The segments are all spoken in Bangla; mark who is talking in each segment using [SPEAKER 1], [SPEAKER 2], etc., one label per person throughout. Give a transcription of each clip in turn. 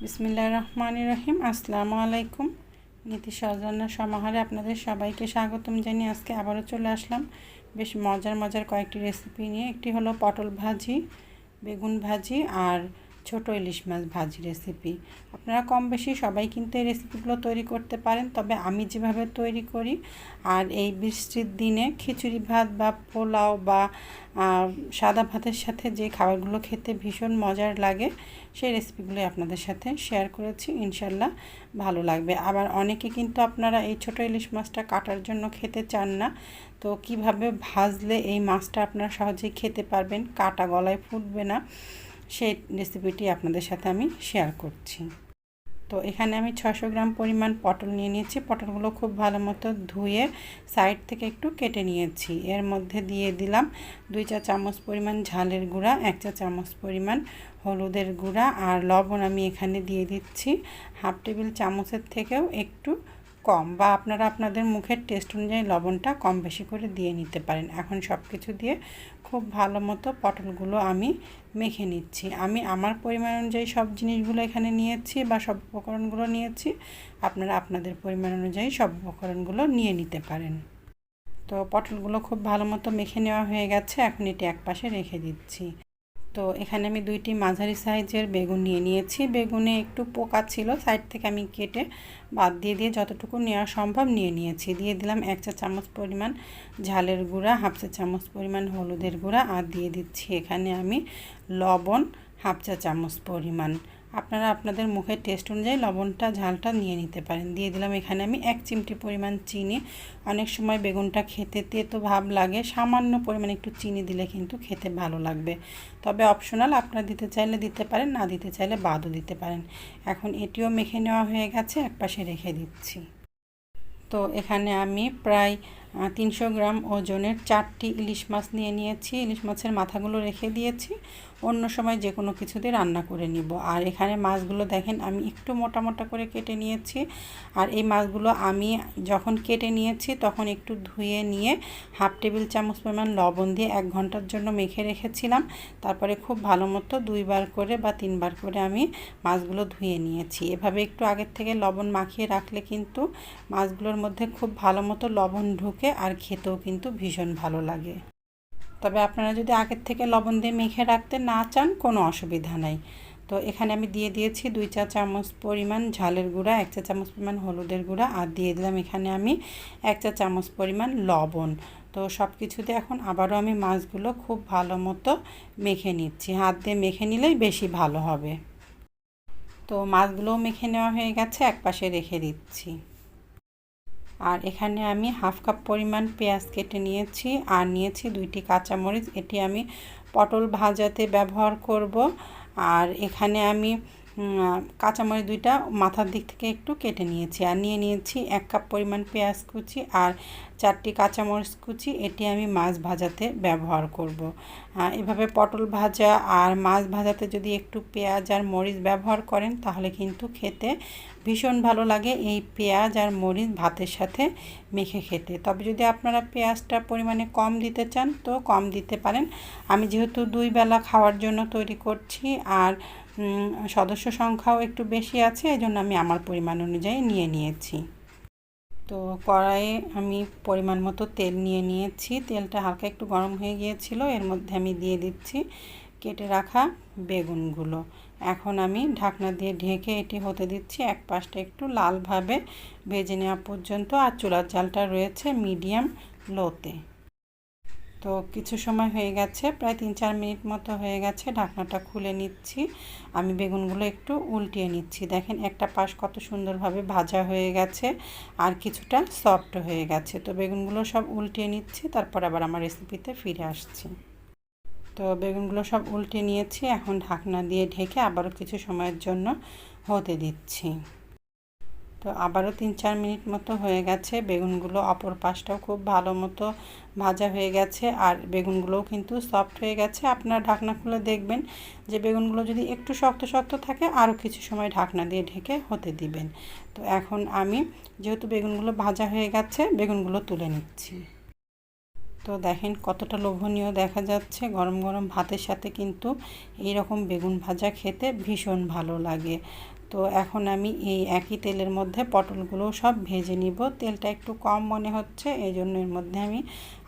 [SPEAKER 1] বিসমিল্লাহির রহমানির রহিম। আসসালামু আলাইকুম। নীতি সহজরান্নার সমাহারে আপনাদের সবাইকে স্বাগতম জানিয়ে আজকে আবারও চলে আসলাম বেশ মজার মজার কয়েকটি রেসিপি নিয়ে। একটি হলো পটল ভাজি, বেগুন ভাজি আর ছোট ইলিশ মাছ ভাজি রেসিপি। আপনারা কম বেশি সবাই কিন্তু এই রেসিপিগুলো তৈরি করতে পারেন, তবে আমি যেভাবে তৈরি করি আর এই বৃষ্টির দিনে খিচুড়ি ভাত বা পোলাও বা সাদা ভাতের সাথে যে খাবারগুলো খেতে ভীষণ মজার লাগে সেই রেসিপিগুলো আপনাদের সাথে শেয়ার করেছি। ইনশাল্লাহ ভালো লাগবে। আবার অনেকে কিন্তু আপনারা এই ছোট ইলিশ মাছটা কাটার জন্য খেতে চান না, তো কিভাবে ভাজলে এই মাছটা আপনারা সহজেই খেতে পারবেন, কাটা গলায় ফুটবে না, সেই রেসিপিটি আপনাদের সাথে আমি শেয়ার করছি। তো এখানে আমি 600 গ্রাম পরিমাণ পটল নিয়ে নিয়েছি। পটলগুলো খুব ভালো মতো ধুয়ে সাইড থেকে একটু কেটে নিয়েছি। এর মধ্যে দিয়ে দিলাম 2 চা চামচ পরিমাণ ঝালের গুঁড়া, 1 চা চামচ পরিমাণ হলুদের গুঁড়া আর লবণ আমি এখানে দিয়ে দিচ্ছি হাফ টেবিল চামচের থেকেও একটু কম, বা আপনারা আপনাদের মুখের টেস্ট অনুযায়ী লবণটা কম বেশি করে দিয়ে নিতে পারেন। এখন সব কিছু দিয়ে খুব ভালো মতো পটলগুলো আমি মেখে নিচ্ছি। আমি আমার পরিমাণ অনুযায়ী সব জিনিসগুলো এখানে নিয়েছি বা সব উপকরণগুলো নিয়েছি, আপনারা আপনাদের পরিমাণ অনুযায়ী সব উপকরণগুলো নিয়ে নিতে পারেন। তো পটলগুলো খুব ভালো মতো মেখে নেওয়া হয়ে গেছে, এখন এটি একপাশে রেখে দিচ্ছি। তো এখানে আমি 2টি মাঝারি সাইজের বেগুন নিয়ে নিয়েছি। বেগুনে একটু পোকা ছিল, সাইড থেকে আমি কেটে বাদ দিয়ে যতটুকু নেওয়া সম্ভব নিয়ে নিয়েছি। দিয়ে দিলাম 1 চা চামচ পরিমাণ ঝালের গুঁড়া, হাফ চা চামচ পরিমাণ হলুদের গুঁড়া আর দিয়ে দিচ্ছি এখানে আমি লবণ হাফ চা চামচ পরিমাণ। আপনারা আপনাদের মুখের টেস্ট অনুযায়ী লবণটা ঝালটা নিয়ে নিতে পারেন। দিয়ে দিলাম এখানে আমি 1 চিমটি পরিমাণ চিনি। অনেক সময় বেগুনটা খেতে তেতো ভাব লাগে, সামান্য পরিমাণে একটু চিনি দিলে কিন্তু খেতে ভালো লাগবে, তবে অপশনাল, আপনারা দিতে চাইলে দিতে পারেন, না দিতে চাইলে বাদও দিতে পারেন। এখন এটিও মেখে নেওয়া হয়ে গেছে, একপাশে রেখে দিচ্ছি। তো এখানে আমি প্রায় 300 গ্রাম ওজনের 4টি ইলিশ মাছ নিয়ে নিয়েছি। ইলিশ মাছের মাথাগুলো রেখে দিয়েছি, অন্য সময় যে কোনো কিছু দিয়ে রান্না করে নিব। আর এখানে মাছগুলো দেখেন আমি একটু মোটা মোটা করে কেটে নিয়েছি। আর এই মাছগুলো আমি যখন কেটে নিয়েছি তখন একটু ধুয়ে নিয়ে হাফ টেবিল চামচ পরিমাণ লবণ দিয়ে 1 ঘন্টার জন্য মেখে রেখেছিলাম। তারপরে খুব ভালো মতো 2বার করে বা 3বার করে আমি মাছগুলো ধুয়ে নিয়েছি। এভাবে একটু আগের থেকে লবণ মাখিয়ে রাখলে কিন্তু মাছগুলোর মধ্যে খুব ভালো মতো লবণ ঢুকে আর খেতেও কিন্তু ভীষণ ভালো লাগে। তবে আপনারা যদি আগের থেকে লবণ দিয়ে মেখে রাখতে না চান কোনো অসুবিধা নাই। তো এখানে আমি দিয়ে দিয়েছি 2 চা চামচ পরিমাণ ঝালের গুঁড়া, 1 চা চামচ পরিমাণ হলুদের গুঁড়া আর দিয়ে দিলাম এখানে আমি 1 চা চামচ পরিমাণ লবণ। তো সব কিছুতে এখন আবারও আমি মাছগুলো খুব ভালো মতো মেখে নিচ্ছি। হাত দিয়ে মেখে নিলেই বেশি ভালো হবে। তো মাছগুলোও মেখে নেওয়া হয়ে গেছে, একপাশে রেখে দিচ্ছি। আর এখানে আমি হাফ কাপ পরিমাণ পেঁয়াজ কেটে নিয়েছি আর নিয়েছি 2টি কাঁচামরিচ, এটি আমি পটল ভাজাতে ব্যবহার করব। আর এখানে আমি কাঁচামরিচ 2টা মাথার দিক থেকে একটু কেটে নিয়েছি আর নিয়ে নিয়েছি 1 কাপ পরিমাণ পেঁয়াজ কুচি আর 4টি কাঁচামরিচ কুচি, এটি আমি মাছ ভাজাতে ব্যবহার করব। এভাবে পটল ভাজা আর মাছ ভাজাতে যদি একটু পেঁয়াজ আর মরিচ ব্যবহার করেন তাহলে কিন্তু খেতে ভীষণ ভালো লাগে এই পেঁয়াজ আর মরিচ ভাতের সাথে মেখে খেতে। তবে যদি আপনারা পেঁয়াজটা পরিমাণে কম দিতে চান তো কম দিতে পারেন। আমি যেহেতু 2 বেলা খাওয়ার জন্য তৈরি করছি আর সদস্য সংখ্যাও একটু বেশি আছে, এজন্য আমি আমার পরিমাণ অনুযায়ী নিয়ে নিয়েছি। তো কড়াইয়ে আমি পরিমাণ মতো তেল নিয়ে নিয়েছি। তেলটা হালকা একটু গরম হয়ে গিয়েছিল, এর মধ্যে আমি দিয়ে দিচ্ছি কেটে রাখা বেগুনগুলো। এখন আমি ঢাকনা দিয়ে ঢেকে এটি হতে দিচ্ছি এক পাশটা একটু লালভাবে ভেজে নেওয়া পর্যন্ত। আর চুলার জালটা রয়েছে মিডিয়াম লোতে। তো কিছু সময় হয়ে গেছে, প্রায় 3-4 মিনিট মতো হয়ে গেছে। ঢাকনাটা খুলে নিচ্ছি, আমি বেগুনগুলো একটু উল্টিয়ে নিচ্ছি। দেখেন একটা পাশ কত সুন্দরভাবে ভাজা হয়ে গেছে আর কিছুটা সফট হয়ে গেছে। তো বেগুনগুলো সব উল্টিয়ে নিচ্ছি, তারপর আবার আমার রেসিপিতে ফিরে আসছি। তো বেগুনগুলো সব উল্টে নিয়েছি, এখন ঢাকনা দিয়ে ঢেকে আবারও কিছু সময়ের জন্য হতে দিচ্ছি। তো আবারও 3-4 মিনিট মতো হয়ে গেছে। বেগুনগুলো অপর পাশটাও খুব ভালো মতো ভাজা হয়ে গেছে আর বেগুনগুলোও কিন্তু সফট হয়ে গেছে। আপনারা ঢাকনা খুলে দেখবেন যে বেগুনগুলো যদি একটু শক্ত শক্ত থাকে আরও কিছু সময় ঢাকনা দিয়ে ঢেকে হতে দিবেন। তো এখন আমি যেহেতু বেগুনগুলো ভাজা হয়ে গেছে বেগুনগুলো তুলে নিচ্ছি। তো দেখেন কতটা লোভনীয় দেখা যাচ্ছে। গরম গরম ভাতের সাথে কিন্তু এই রকম বেগুন ভাজা খেতে ভীষণ ভালো লাগে। তো এখন আমি এই একই তেলের মধ্যে পটলগুলো সব ভেজে নিব। তেলটা একটু কম মনে হচ্ছে, এই জন্য এর মধ্যে আমি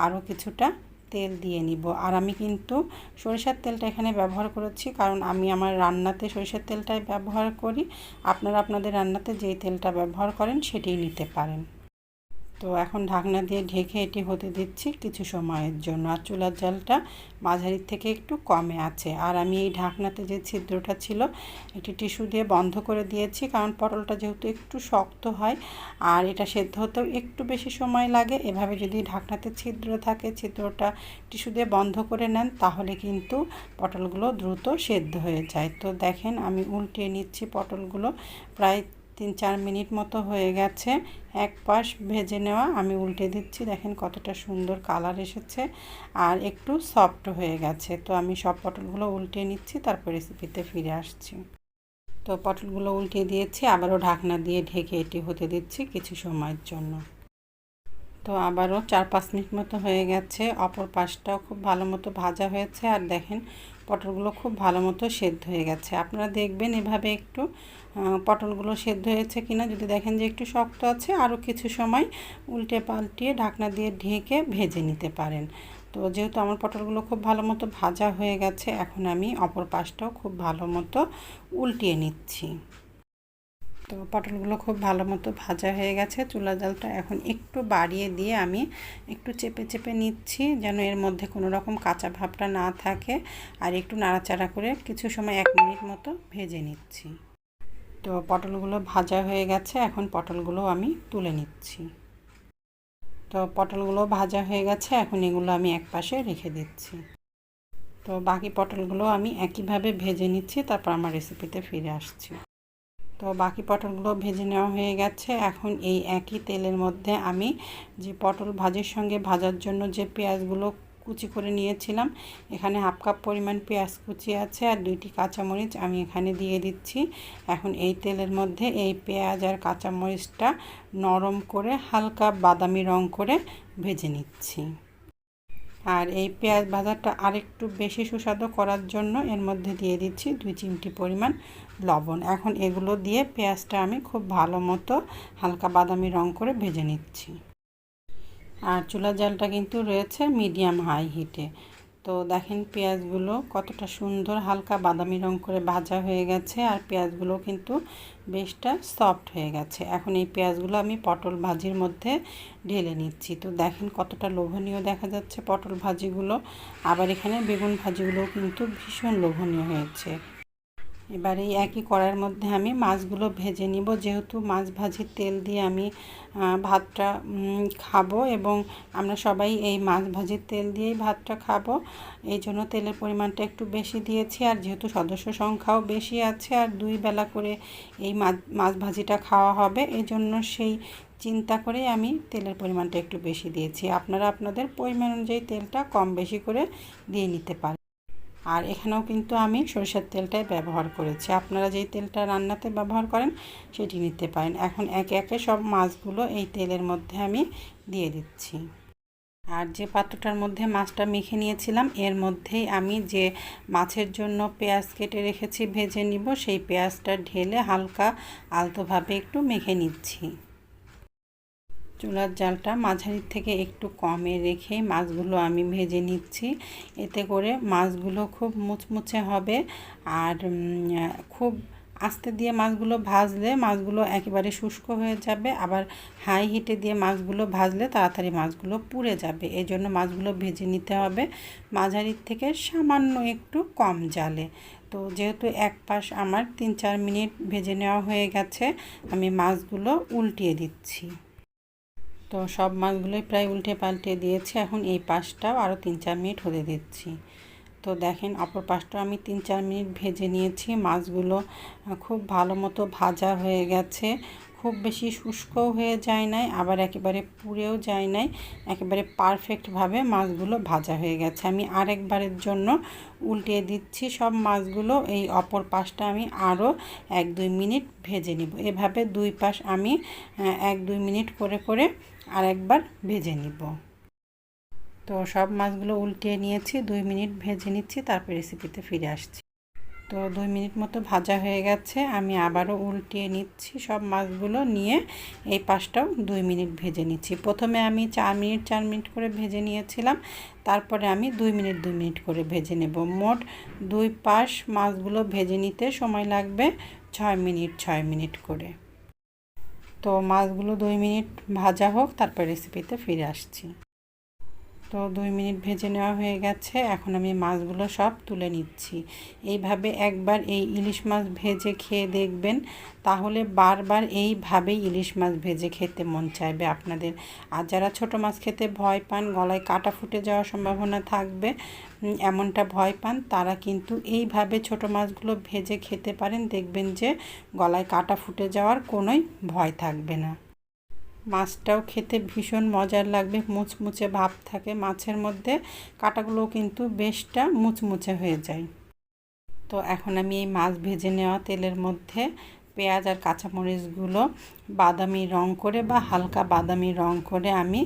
[SPEAKER 1] আরও কিছুটা তেল দিয়ে নিব। আর আমি কিন্তু সরিষার তেলটা এখানে ব্যবহার করেছি, কারণ আমি আমার রান্নাতে সরিষার তেলটাই ব্যবহার করি। আপনারা আপনাদের রান্নাতে যেই তেলটা ব্যবহার করেন সেটাই নিতে পারেন। তো এখন ঢাকনা দিয়ে ঢেকে এটি হতে দিচ্ছি কিছু সময়ের জন্য। আর চুলার জালটা মাঝারির থেকে একটু কমে আছে। আর আমি এই ঢাকনাতে যে ছিদ্রটা ছিল এটি টিস্যু দিয়ে বন্ধ করে দিয়েছি, কারণ পটলটা যেহেতু একটু শক্ত হয় আর এটা সেদ্ধ হতেও একটু বেশি সময় লাগে। এভাবে যদি ঢাকনাতে ছিদ্র থাকে, ছিদ্রটা টিস্যু দিয়ে বন্ধ করে নেন, তাহলে কিন্তু পটলগুলো দ্রুত সেদ্ধ হয়ে যায়। তো দেখেন আমি উল্টিয়ে নিচ্ছি পটলগুলো। প্রায় 3-4 মিনিট মতো হয়ে গেছে। এক পাশ ভেজে নেওয়া, আমি উল্টে দিচ্ছি। দেখেন কতটা সুন্দর কালার এসেছে আর একটু সফট হয়ে গেছে। তো আমি সব পটলগুলো উল্টে নিচ্ছি, তারপর রেসিপিতে ফিরে আসছি। তো পটলগুলো উল্টে দিয়েছি, আবারও ঢাকনা দিয়ে ঢেকে এটি হতে দিচ্ছি কিছু সময়ের জন্য। তো আবারও 4-5 মিনিট মতো হয়ে গেছে। অপর পাশটাও খুব ভালো মতো ভাজা হয়েছে। আর দেখেন পটলগুলো খুব ভালো মতো সেদ্ধ হয়ে গেছে। আপনারা দেখবেন এভাবে একটু পটলগুলো সেদ্ধ হয়েছে কিনা। যদি দেখেন যে একটু শক্ত আছে, আরও কিছু সময় উল্টে পাল্টিয়ে ঢাকনা দিয়ে ঢেকে ভেজে নিতে পারেন। তো যেহেতু আমার পটলগুলো খুব ভালো মতো ভাজা হয়ে গেছে, এখন আমি অপর পাশটাও খুব ভালো মতো উল্টিয়ে নিচ্ছি। তো পটলগুলো খুব ভালো মতো ভাজা হয়ে গেছে। চুলা জালটা এখন একটু বাড়িয়ে দিয়ে আমি একটু চেপে চেপে নিচ্ছি, যেন এর মধ্যে কোনো রকম কাঁচা ভাবটা না থাকে। আর একটু নাড়াচাড়া করে কিছু সময় 1 মিনিট মতো ভেজে নিচ্ছি। তো পটলগুলো ভাজা হয়ে গেছে, এখন পটলগুলো আমি তুলে নিচ্ছি। তো পটলগুলো ভাজা হয়ে গেছে, এখন এগুলো আমি একপাশে রেখে দিচ্ছি। তো বাকি পটলগুলো আমি একইভাবে ভেজে নিচ্ছি, তারপর আমার রেসিপিতে ফিরে আসছি। তো বাকি পটলগুলো ভেজে নেওয়া হয়ে গেছে। এখন এই একই তেলের মধ্যে আমি যে পটল ভাজির সঙ্গে ভাজার জন্য যে পেঁয়াজগুলো কুচি করে নিয়েছিলাম, এখানে 1/2 কাপ পরিমাণ পেঁয়াজ কুচি আছে আর 2টি কাঁচামরিচ আমি এখানে দিয়ে দিচ্ছি। এখন এই তেলের মধ্যে এই পেঁয়াজ আর কাঁচামরিচটা নরম করে হালকা বাদামি রং করে ভেজে নিচ্ছি। আর এই পেঁয়াজ ভাজাটা আরেকটু বেশি সুস্বাদু করার জন্য এর মধ্যে দিয়ে দিচ্ছি 2 চিমটি পরিমাণ লবণ। এখন এগুলো দিয়ে পেঁয়াজটা আমি খুব ভালো মতো হালকা বাদামি রং করে ভেজে নিচ্ছি। আর চুলার জালটা কিন্তু রয়েছে মিডিয়াম হাই হিটে। তো দেখেন পেঁয়াজগুলো কতটা সুন্দর হালকা বাদামি রং করে ভাজা হয়ে গেছে, আর পেঁয়াজগুলো কিন্তু বেশটা সফট হয়ে গেছে। এখন এই পেঁয়াজগুলো আমি পটল ভাজির মধ্যে ঢেলে নিচ্ছি। তো দেখেন কতটা লোভনীয় দেখা যাচ্ছে পটল ভাজিগুলো। আবার এখানে বেগুন ভাজিগুলো কিন্তু ভীষণ লোভনীয় হয়েছে। এবার এই একই কড়াইয়ের মধ্যে আমি মাছগুলো ভেজে নিব। যেহেতু মাছ ভাজির তেল দিয়ে আমি ভাতটা খাবো এবং আমরা সবাই এই মাছ ভাজির তেল দিয়েই ভাতটা খাবো, এই জন্য তেলের পরিমাণটা একটু বেশি দিয়েছি। আর যেহেতু সদস্য সংখ্যাও বেশি আছে আর 2 বেলা করে এই মাছ ভাজিটা খাওয়া হবে, এই জন্য সেই চিন্তা করে আমি তেলের পরিমাণটা একটু বেশি দিয়েছি। আপনারা আপনাদের পরিমাণ অনুযায়ী তেলটা কম বেশি করে দিয়ে নিতে পারেন। আর এখানেও কিন্তু আমি সরিষার তেলটাই ব্যবহার করেছি। আপনারা যেই তেলটা রান্নাতে ব্যবহার করেন সেটি নিতে পারেন। এখন একে একে সব মাছগুলো এই তেলের মধ্যে আমি দিয়ে দিচ্ছি। আর যে পাত্রটার মধ্যে মাছটা মেখে নিয়েছিলাম এর মধ্যেই আমি যে মাছের জন্য পেঁয়াজ কেটে রেখেছি ভেজে নিব, সেই পেঁয়াজটা ঢেলে হালকা আলতোভাবে একটু মেখে নিচ্ছি। চুলার জালটা মাঝারির থেকে একটু কমে রেখে মাছগুলো আমি ভেজে নিচ্ছি। এতে করে মাছগুলো খুব মুচমুচে হবে। আর খুব আস্তে দিয়ে মাছগুলো ভাজলে মাছগুলো একেবারে শুষ্ক হয়ে যাবে। আবার হাই হিটে দিয়ে মাছগুলো ভাজলে তাড়াতাড়ি মাছগুলো পুড়ে যাবে। এই জন্য মাছগুলো ভেজে নিতে হবে মাঝারির থেকে সামান্য একটু কম জালে। তো যেহেতু এক পাশ আমার 3-4 মিনিট ভেজে নেওয়া হয়ে গেছে, আমি মাছগুলো উল্টিয়ে দিচ্ছি। তো সব মাছগুলোই প্রায় উল্টে পাল্টে দিয়েছি। এখন এই পাশটাও আরও 3-4 মিনিট হতে দিচ্ছি। তো দেখেন অপর পাশটাও আমি 3-4 মিনিট ভেজে নিয়েছি। মাছগুলো খুব ভালো মতো ভাজা হয়ে গেছে, খুব বেশি শুষ্কও হয়ে যায় নাই, আবার একেবারে পুড়েও যায় নাই, একেবারে পারফেক্টভাবে মাছগুলো ভাজা হয়ে গেছে। আমি আরেকবারের জন্য উল্টিয়ে দিচ্ছি সব মাছগুলো। এই অপর পাশটা আমি আরও 1-2 মিনিট ভেজে নিব। এভাবে 2 পাশ আমি 1-2 মিনিট করে করে আরেকবার ভেজে নিব। তো সব মাছগুলো উল্টিয়ে নিয়েছি, 2 মিনিট ভেজে নিচ্ছি, তারপর রেসিপিতে ফিরে আসছি। তো 2 মিনিট মতো ভাজা হয়ে গেছে, আমি আবারও উল্টিয়ে নিচ্ছি সব মাছগুলো, নিয়ে এই পাশটাও 2 মিনিট ভেজে নিচ্ছি। প্রথমে আমি 4 মিনিট করে ভেজে নিয়েছিলাম, তারপরে আমি 2 মিনিট 2 মিনিট করে ভেজে নেব। মোট 2 পাশ মাছগুলো ভেজে নিতে সময় লাগবে 6 মিনিট করে। তো মাছগুলো 2 মিনিট ভাজা হোক, তারপর রেসিপিতে ফিরে আসছি। তো 2 মিনিট ভেজে নেওয়া হয়ে গেছে, এখন আমি মাছগুলো সব তুলে নিচ্ছি। এইভাবে একবার এই ইলিশ মাছ ভেজে খেয়ে দেখবেন, তাহলে বারবার এইভাবেই ইলিশ মাছ ভেজে খেতে মন চাইবে আপনাদের। আর যারা ছোট মাছ খেতে ভয় পান, গলায় কাঁটা ফুটে যাওয়ার সম্ভাবনা থাকবে, এমনটা ভয় পান, তারা কিন্তু এইভাবে ছোট মাছগুলো ভেজে খেতে পারেন। দেখবেন যে গলায় কাঁটা ফুটে যাওয়ার কোনোই ভয় থাকবে না। মাছটাও খেতে ভীষণ মজার লাগবে, মুচমুচে ভাব থাকে মাছের মধ্যে, কাঁটাগুলো কিন্তু বেশটা মুচমুচে হয়ে যায়। তো এখন আমি এই মাছ ভেজে নেওয়া তেলের মধ্যে পেঁয়াজ আর কাঁচামরিচগুলো বাদামি রং করে বা হালকা বাদামি রং করে আমি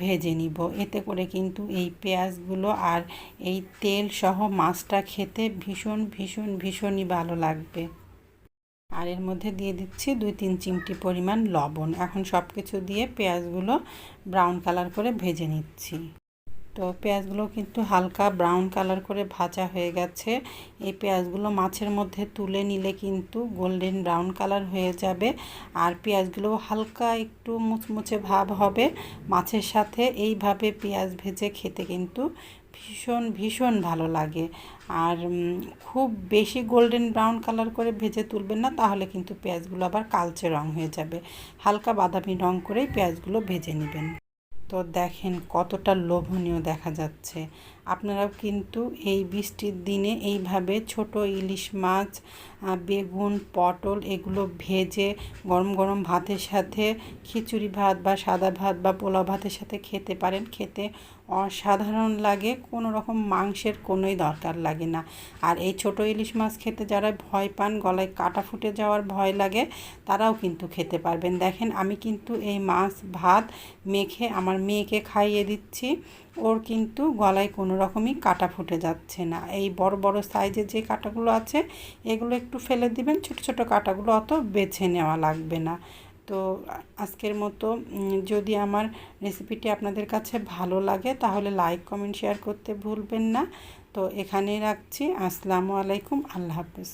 [SPEAKER 1] ভেজে নিব। এতে করে কিন্তু এই পেঁয়াজগুলো আর এই তেল সহ মাছটা খেতে ভীষণই ভালো লাগবে। আর এর মধ্যে দিয়ে দিচ্ছি 2-3 চিমটি পরিমাণ লবণ। এখন সব কিছু দিয়ে পেঁয়াজগুলো ব্রাউন কালার করে ভেজে নিচ্ছি। তো পেঁয়াজগুলো কিন্তু হালকা ব্রাউন কালার করে ভাজা হয়ে গেছে। এই পেঁয়াজগুলো মাছের মধ্যে তুলে নিলে কিন্তু গোল্ডেন ব্রাউন কালার হয়ে যাবে, আর পেঁয়াজগুলো হালকা একটু মুচমুচে ভাব হবে মাছের সাথে। এইভাবে পেঁয়াজ ভেজে খেতে কিন্তু ভীষণ ভালো লাগে। আর খুব বেশি গোল্ডেন ব্রাউন কালার করে ভেজে তুলবেন না, তাহলে কিন্তু পেঁয়াজগুলো আবার কালচে রং হয়ে যাবে। হালকা বাদামি রং করেই পেঁয়াজগুলো ভেজে নেবেন। তো দেখেন কতটা লোভনীয় দেখা যাচ্ছে। আপনারাও কিন্তু এই বৃষ্টির দিনে এইভাবে ছোট ইলিশ মাছ, বেগুন, পটল এগুলো ভেজে গরম গরম ভাতের সাথে, খিচুড়ি ভাত বা সাদা ভাত বা পোলাও ভাতের সাথে খেতে পারেন। খেতে অসাধারণ লাগে, কোনো রকম মাংসের কোনোই দরকার লাগে না। আর এই ছোট ইলিশ মাছ খেতে যারা ভয় পান, গলায় কাঁটা ফুটে যাওয়ার ভয় লাগে, তারাও কিন্তু খেতে পারবেন। দেখেন আমি কিন্তু এই মাছ ভাত মেখে আমার মেয়েকে খাইয়ে দিচ্ছি, ওর কিন্তু গলায় কোনো রকমই কাঁটা ফুটে যাচ্ছে না। এই বড় বড় সাইজের যে কাঁটাগুলো আছে এগুলো একটু ফেলে দিবেন, ছোট ছোট কাঁটাগুলো অত বেছে নেওয়া লাগবে না। তো আজকের মতো যদি আমার রেসিপিটি আপনাদের কাছে ভালো লাগে, তাহলে লাইক কমেন্ট শেয়ার করতে ভুলবেন না। তো এখানেই রাখছি। আসসালামু আলাইকুম, আল্লাহ হাফেজ।